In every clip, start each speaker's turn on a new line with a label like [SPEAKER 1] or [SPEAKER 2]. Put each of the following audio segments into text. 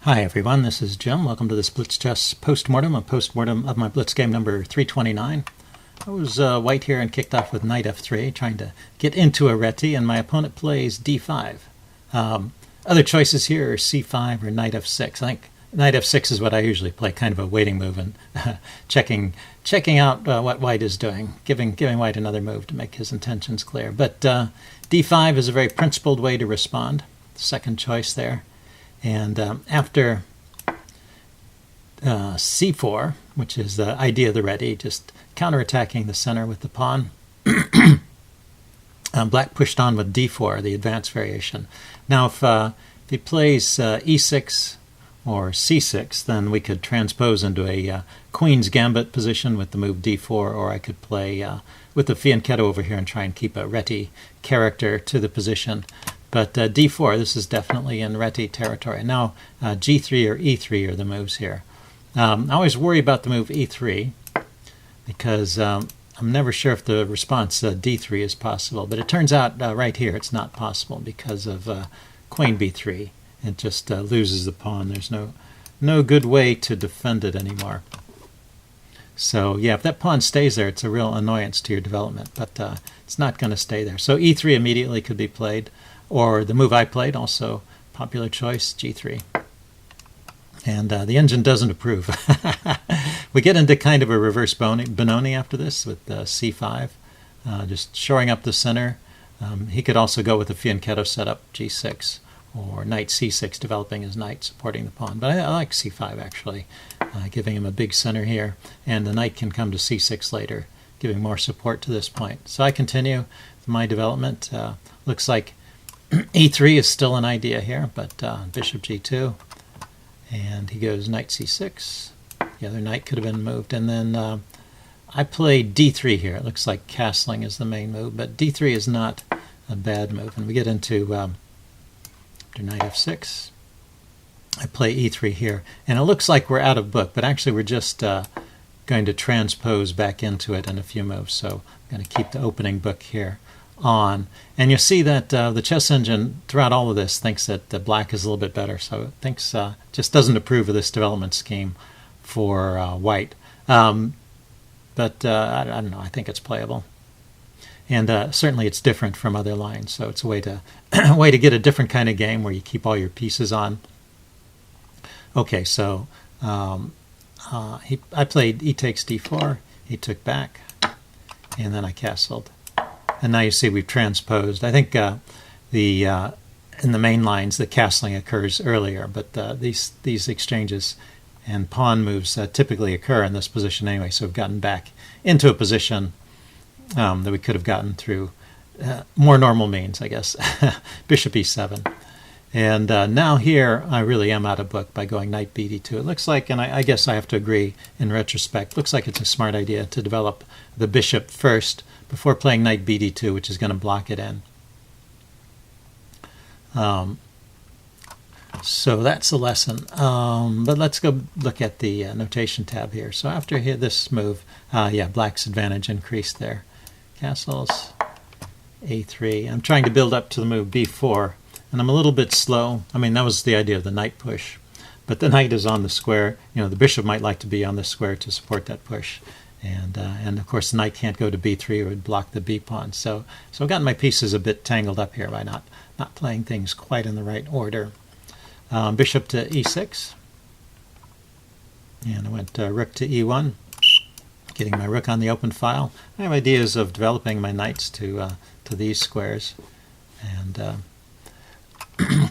[SPEAKER 1] Hi everyone, this is Jim. Welcome to this Blitz chess postmortem, a postmortem of my Blitz game number 329. I was white here and kicked off with knight f3, trying to get into a Reti, and my opponent plays d5. Other choices here are c5 or knight f6. I think knight f6 is what I usually play, kind of a waiting move, and checking out what white is doing, giving white another move to make his intentions clear. But d5 is a very principled way to respond. Second choice there. And after c4, which is the idea of the Reti, just counterattacking the center with the pawn, black pushed on with d4, the advanced variation. Now, if he plays e6 or c6, then we could transpose into a queen's gambit position with the move d4, or I could play with the fianchetto over here and try and keep a Reti character to the position. But d4, this is definitely in Reti territory. Now, g3 or e3 are the moves here. I always worry about the move e3 because I'm never sure if the response d3 is possible. But it turns out right here it's not possible because of queen b3. It just loses the pawn. There's no good way to defend it anymore. So yeah, if that pawn stays there, it's a real annoyance to your development. But it's not going to stay there. So e3 immediately could be played. Or the move I played, also popular choice, g3. And the engine doesn't approve. We get into kind of a reverse Benoni after this with c5, just shoring up the center. He could also go with the fianchetto setup, g6, or knight c6, developing his knight, supporting the pawn. But I like c5, actually, giving him a big center here. And the knight can come to c6 later, giving more support to this point. So I continue my development. Looks like e3 is still an idea here, but bishop g2, and he goes knight c6. The other knight could have been moved, and then I played d3 here. It looks like castling is the main move, but d3 is not a bad move. And we get into after knight f6, I play e3 here, and it looks like we're out of book, but actually we're just going to transpose back into it in a few moves. So I'm going to keep the opening book here on, and you see that the chess engine throughout all of this thinks that black is a little bit better, so it thinks just doesn't approve of this development scheme for white. But I don't know, I think it's playable, and certainly it's different from other lines, so it's a way to way to get a different kind of game where you keep all your pieces on. Okay, so I played e takes d4, he took back, and then I castled. And now you see we've transposed. I think in the main lines the castling occurs earlier, but these exchanges and pawn moves typically occur in this position anyway. So we've gotten back into a position that we could have gotten through more normal means, I guess. Bishop e7. And now here I really am out of book by going knight bd2. It looks like, and I guess I have to agree in retrospect, looks like it's a smart idea to develop the bishop first before playing knight bd2, which is going to block it in. So that's a lesson. But let's go look at the notation tab here. So after this move, black's advantage increased there. Castles, a3. I'm trying to build up to the move b4, and I'm a little bit slow. I mean, that was the idea of the knight push. But the knight is on the square. You know, the bishop might like to be on the square to support that push. And of course the knight can't go to b3 or would block the b pawn. So I've gotten my pieces a bit tangled up here by not playing things quite in the right order. Bishop to e6, and I went rook to e1, getting my rook on the open file. I have ideas of developing my knights to these squares, and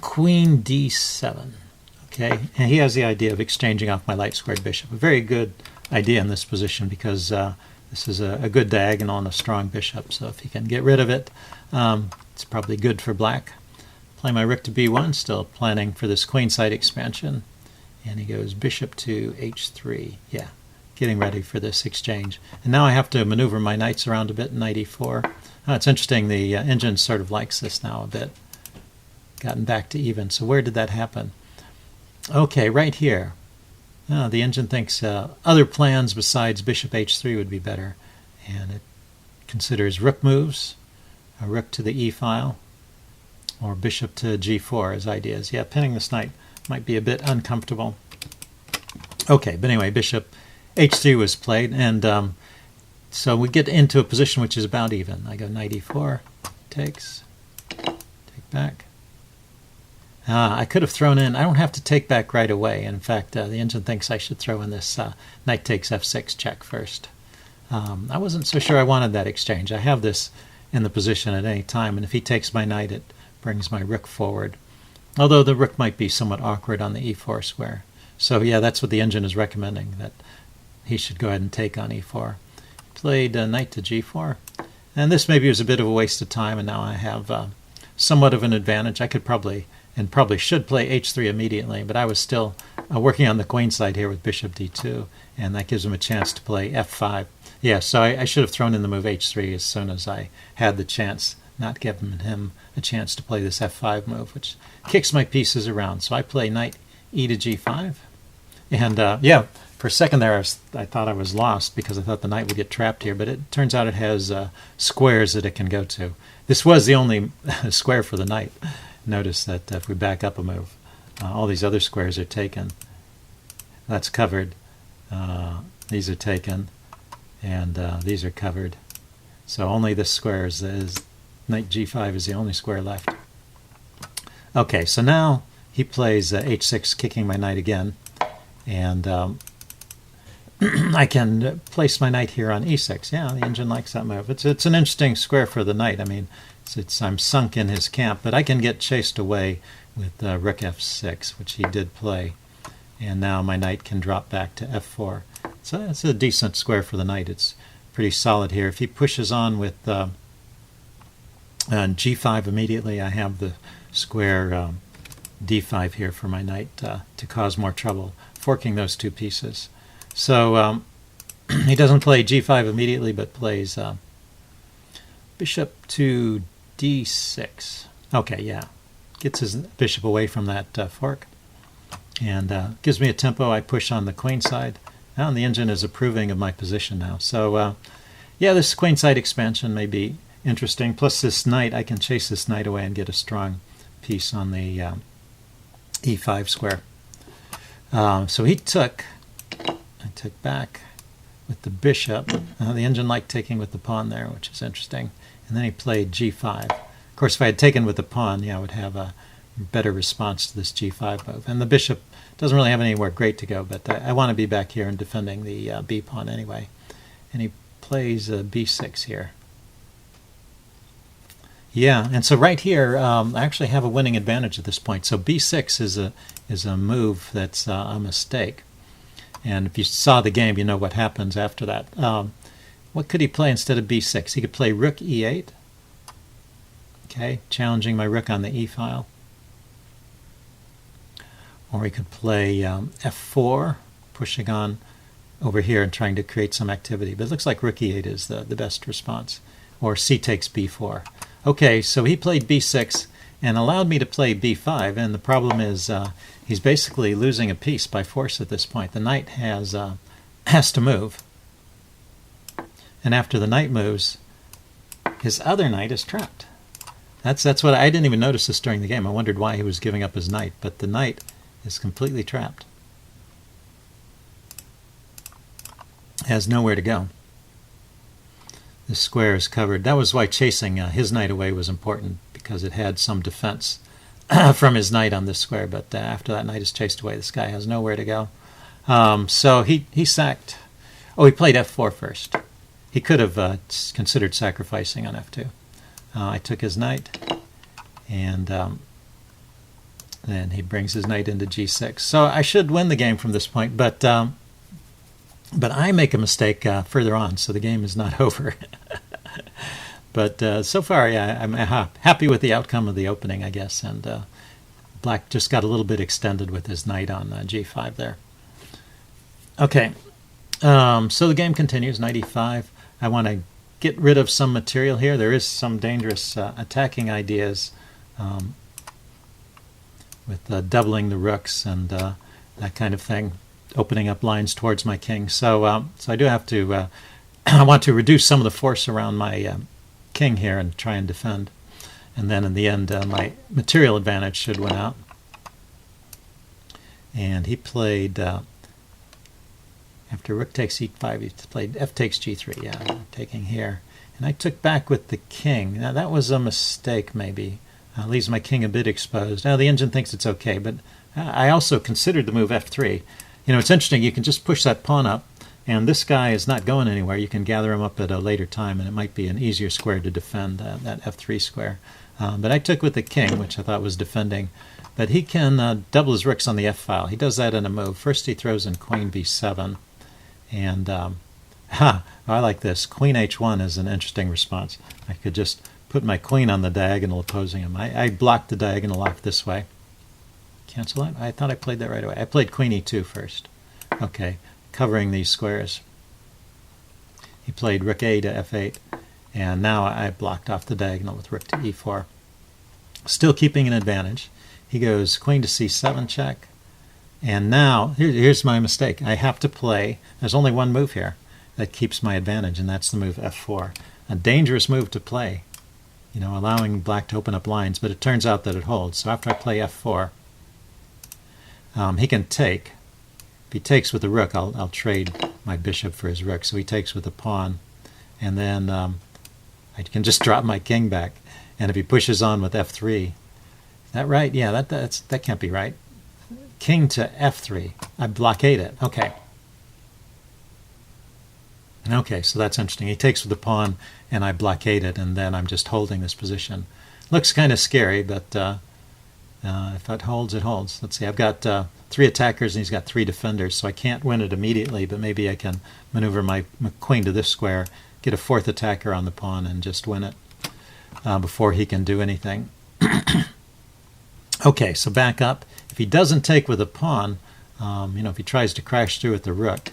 [SPEAKER 1] queen d7. Okay, and he has the idea of exchanging off my light squared bishop. A very good idea in this position because this is a good diagonal and a strong bishop. So if he can get rid of it, it's probably good for black. Play my rook to b1, still planning for this queenside expansion. And he goes bishop to h3. Yeah, getting ready for this exchange. And now I have to maneuver my knights around a bit, knight e4. It's interesting, the engine sort of likes this now a bit. Gotten back to even. So where did that happen? Okay, right here. The engine thinks other plans besides bishop h3 would be better, and it considers rook moves, a rook to the e file, or bishop to g4 as ideas. Yeah, pinning this knight might be a bit uncomfortable. Okay, but anyway, bishop h3 was played, and so we get into a position which is about even. I go knight e4, takes, take back. I could have thrown in, I don't have to take back right away. In fact, the engine thinks I should throw in this knight takes f6 check first. I wasn't so sure I wanted that exchange. I have this in the position at any time, and if he takes my knight, it brings my rook forward. Although the rook might be somewhat awkward on the e4 square. So yeah, that's what the engine is recommending, that he should go ahead and take on e4. Played knight to g4, and this maybe was a bit of a waste of time, and now I have somewhat of an advantage. I could probably should play h3 immediately, but I was still working on the queen side here with bishop d2, and that gives him a chance to play f5. Yeah, so I should have thrown in the move h3 as soon as I had the chance, not giving him a chance to play this f5 move, which kicks my pieces around. So I play knight e to g5, and yeah, for a second there I thought I was lost because I thought the knight would get trapped here, but it turns out it has squares that it can go to. This was the only square for the knight. Notice that if we back up a move, all these other squares are taken. That's covered. These are taken, and these are covered. So only this square is knight g5 is the only square left. Okay, so now he plays h6, kicking my knight again, and I can place my knight here on e6. Yeah, the engine likes that move. It's an interesting square for the knight. I mean, I'm sunk in his camp, but I can get chased away with rook f6, which he did play, and now my knight can drop back to f4. So it's a decent square for the knight. It's pretty solid here. If he pushes on with g5 immediately, I have the square d5 here for my knight to cause more trouble, forking those two pieces. So he doesn't play g5 immediately, but plays bishop to d6. Okay, yeah. Gets his bishop away from that fork, and gives me a tempo. I push on the queen side. Now the engine is approving of my position now. So yeah, this queen side expansion may be interesting. Plus this knight, I can chase this knight away and get a strong piece on the e5 square. So he took, I took back with the bishop. The engine liked taking with the pawn there, which is interesting. And then he played g5. Of course, if I had taken with the pawn, yeah, I would have a better response to this g5 move. And the bishop doesn't really have anywhere great to go, but I want to be back here and defending the b pawn anyway. And he plays b6 here. Yeah, and so right here, I actually have a winning advantage at this point. So b6 is a move that's a mistake. And if you saw the game, you know what happens after that. What could he play instead of b6? He could play rook e8. Okay, challenging my rook on the e file. Or he could play f4, pushing on over here and trying to create some activity. But it looks like rook e8 is the best response. Or c takes b4. Okay, so he played b6 and allowed me to play b5, and the problem is he's basically losing a piece by force at this point. The knight has to move. And after the knight moves, his other knight is trapped. That's what I didn't even notice this during the game. I wondered why he was giving up his knight, but the knight is completely trapped. Has nowhere to go. This square is covered. That was why chasing his knight away was important, because it had some defense from his knight on this square, but after that knight is chased away, this guy has nowhere to go. So he sacked. Oh, he played f4 first. He could have considered sacrificing on f2. I took his knight, and then he brings his knight into g6. So I should win the game from this point, but I make a mistake further on, so the game is not over. But so far, yeah, I'm happy with the outcome of the opening, I guess, and Black just got a little bit extended with his knight on g5 there. Okay, so the game continues, knight e5. I want to get rid of some material here. There is some dangerous attacking ideas with doubling the rooks and that kind of thing, opening up lines towards my king. So I do have to, I want to reduce some of the force around my king here and try and defend. And then in the end, my material advantage should win out. And he played, after rook takes e5, he played f takes g3. Yeah, I'm taking here. And I took back with the king. Now that was a mistake maybe. Leaves my king a bit exposed. Now the engine thinks it's okay, but I also considered the move f3. You know, it's interesting, you can just push that pawn up, and this guy is not going anywhere. You can gather him up at a later time, and it might be an easier square to defend, that f3 square. But I took with the king, which I thought was defending. But he can double his rooks on the f-file. He does that in a move. First he throws in queen b7, and I like this. Queen h1 is an interesting response. I could just put my queen on the diagonal opposing him. I blocked the diagonal off this way. Cancel it? I thought I played that right away. I played queen e2 first. Okay, covering these squares. He played rook a to f8, and now I blocked off the diagonal with rook to e4. Still keeping an advantage. He goes queen to c7 check, and now, here's my mistake. I have to play, there's only one move here that keeps my advantage, and that's the move f4. A dangerous move to play, you know, allowing black to open up lines, but it turns out that it holds. So after I play f4, he can take. If he takes with the rook, I'll trade my bishop for his rook. So he takes with the pawn, and then I can just drop my king back. And if he pushes on with f3, is that right? Yeah, that can't be right. King to f3. I blockade it. Okay. Okay, so that's interesting. He takes with the pawn, and I blockade it, and then I'm just holding this position. Looks kind of scary, but if it holds, it holds. Let's see, I've got 3 attackers, and he's got 3 defenders, so I can't win it immediately, but maybe I can maneuver my queen to this square, get a 4th attacker on the pawn, and just win it before he can do anything. Okay, so back up. If he doesn't take with a pawn, you know, if he tries to crash through with the rook,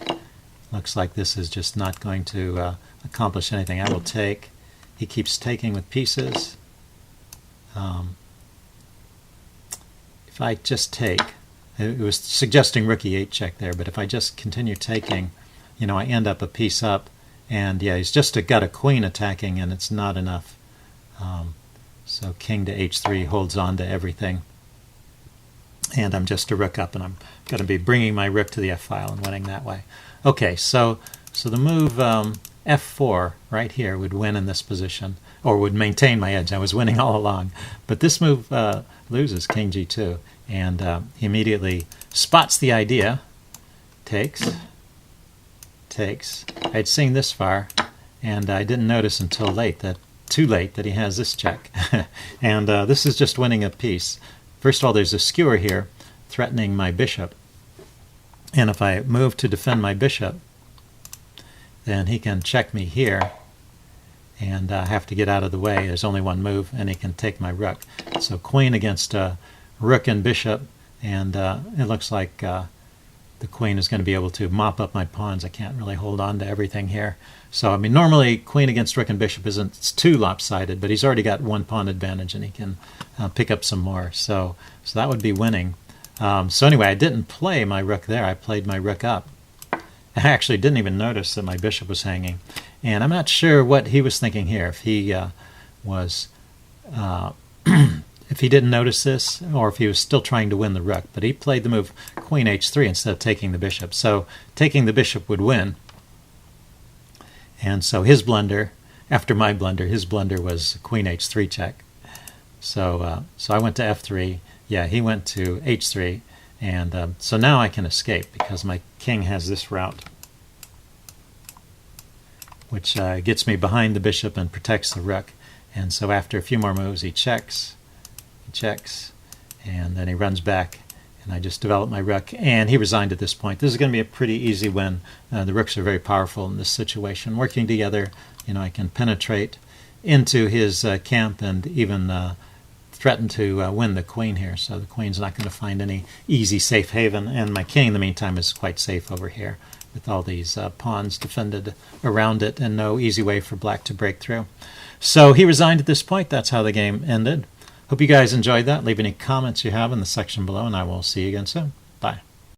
[SPEAKER 1] looks like this is just not going to accomplish anything. I will take. He keeps taking with pieces. If I just take, it was suggesting rook e8 check there, but if I just continue taking, you know, I end up a piece up, and yeah, he's just got a queen attacking, and it's not enough. So king to h3 holds on to everything, and I'm just a rook up, and I'm going to be bringing my rook to the f-file and winning that way. Okay, so the move f4 right here would win in this position, or would maintain my edge. I was winning all along. But this move loses, king g2, and he immediately spots the idea, takes. I'd seen this far, and I didn't notice until too late that he has this check. And this is just winning a piece. First of all, there's a skewer here threatening my bishop. And if I move to defend my bishop, then he can check me here, and I have to get out of the way. There's only one move, and he can take my rook. So queen against rook and bishop, and it looks like the queen is going to be able to mop up my pawns. I can't really hold on to everything here. So, I mean, normally queen against rook and bishop isn't too lopsided, but he's already got 1 pawn advantage, and he can pick up some more. So that would be winning. So anyway, I didn't play my rook there. I played my rook up. I actually didn't even notice that my bishop was hanging. And I'm not sure what he was thinking here. If he was, if he didn't notice this, or if he was still trying to win the rook. But he played the move queen h3 instead of taking the bishop. So taking the bishop would win. And so his blunder, after my blunder, his blunder was queen h3 check. So I went to f3. Yeah, he went to h3, and so now I can escape because my king has this route, which gets me behind the bishop and protects the rook. And so after a few more moves, he checks, and then he runs back, and I just develop my rook, and he resigned at this point. This is going to be a pretty easy win. The rooks are very powerful in this situation. Working together, you know, I can penetrate into his camp and even threaten to win the queen here. So the queen's not going to find any easy safe haven, and my king in the meantime is quite safe over here with all these pawns defended around it and no easy way for black to break through. So he resigned at this point. That's how the game ended. Hope you guys enjoyed that. Leave any comments you have in the section below, and I will see you again soon. Bye.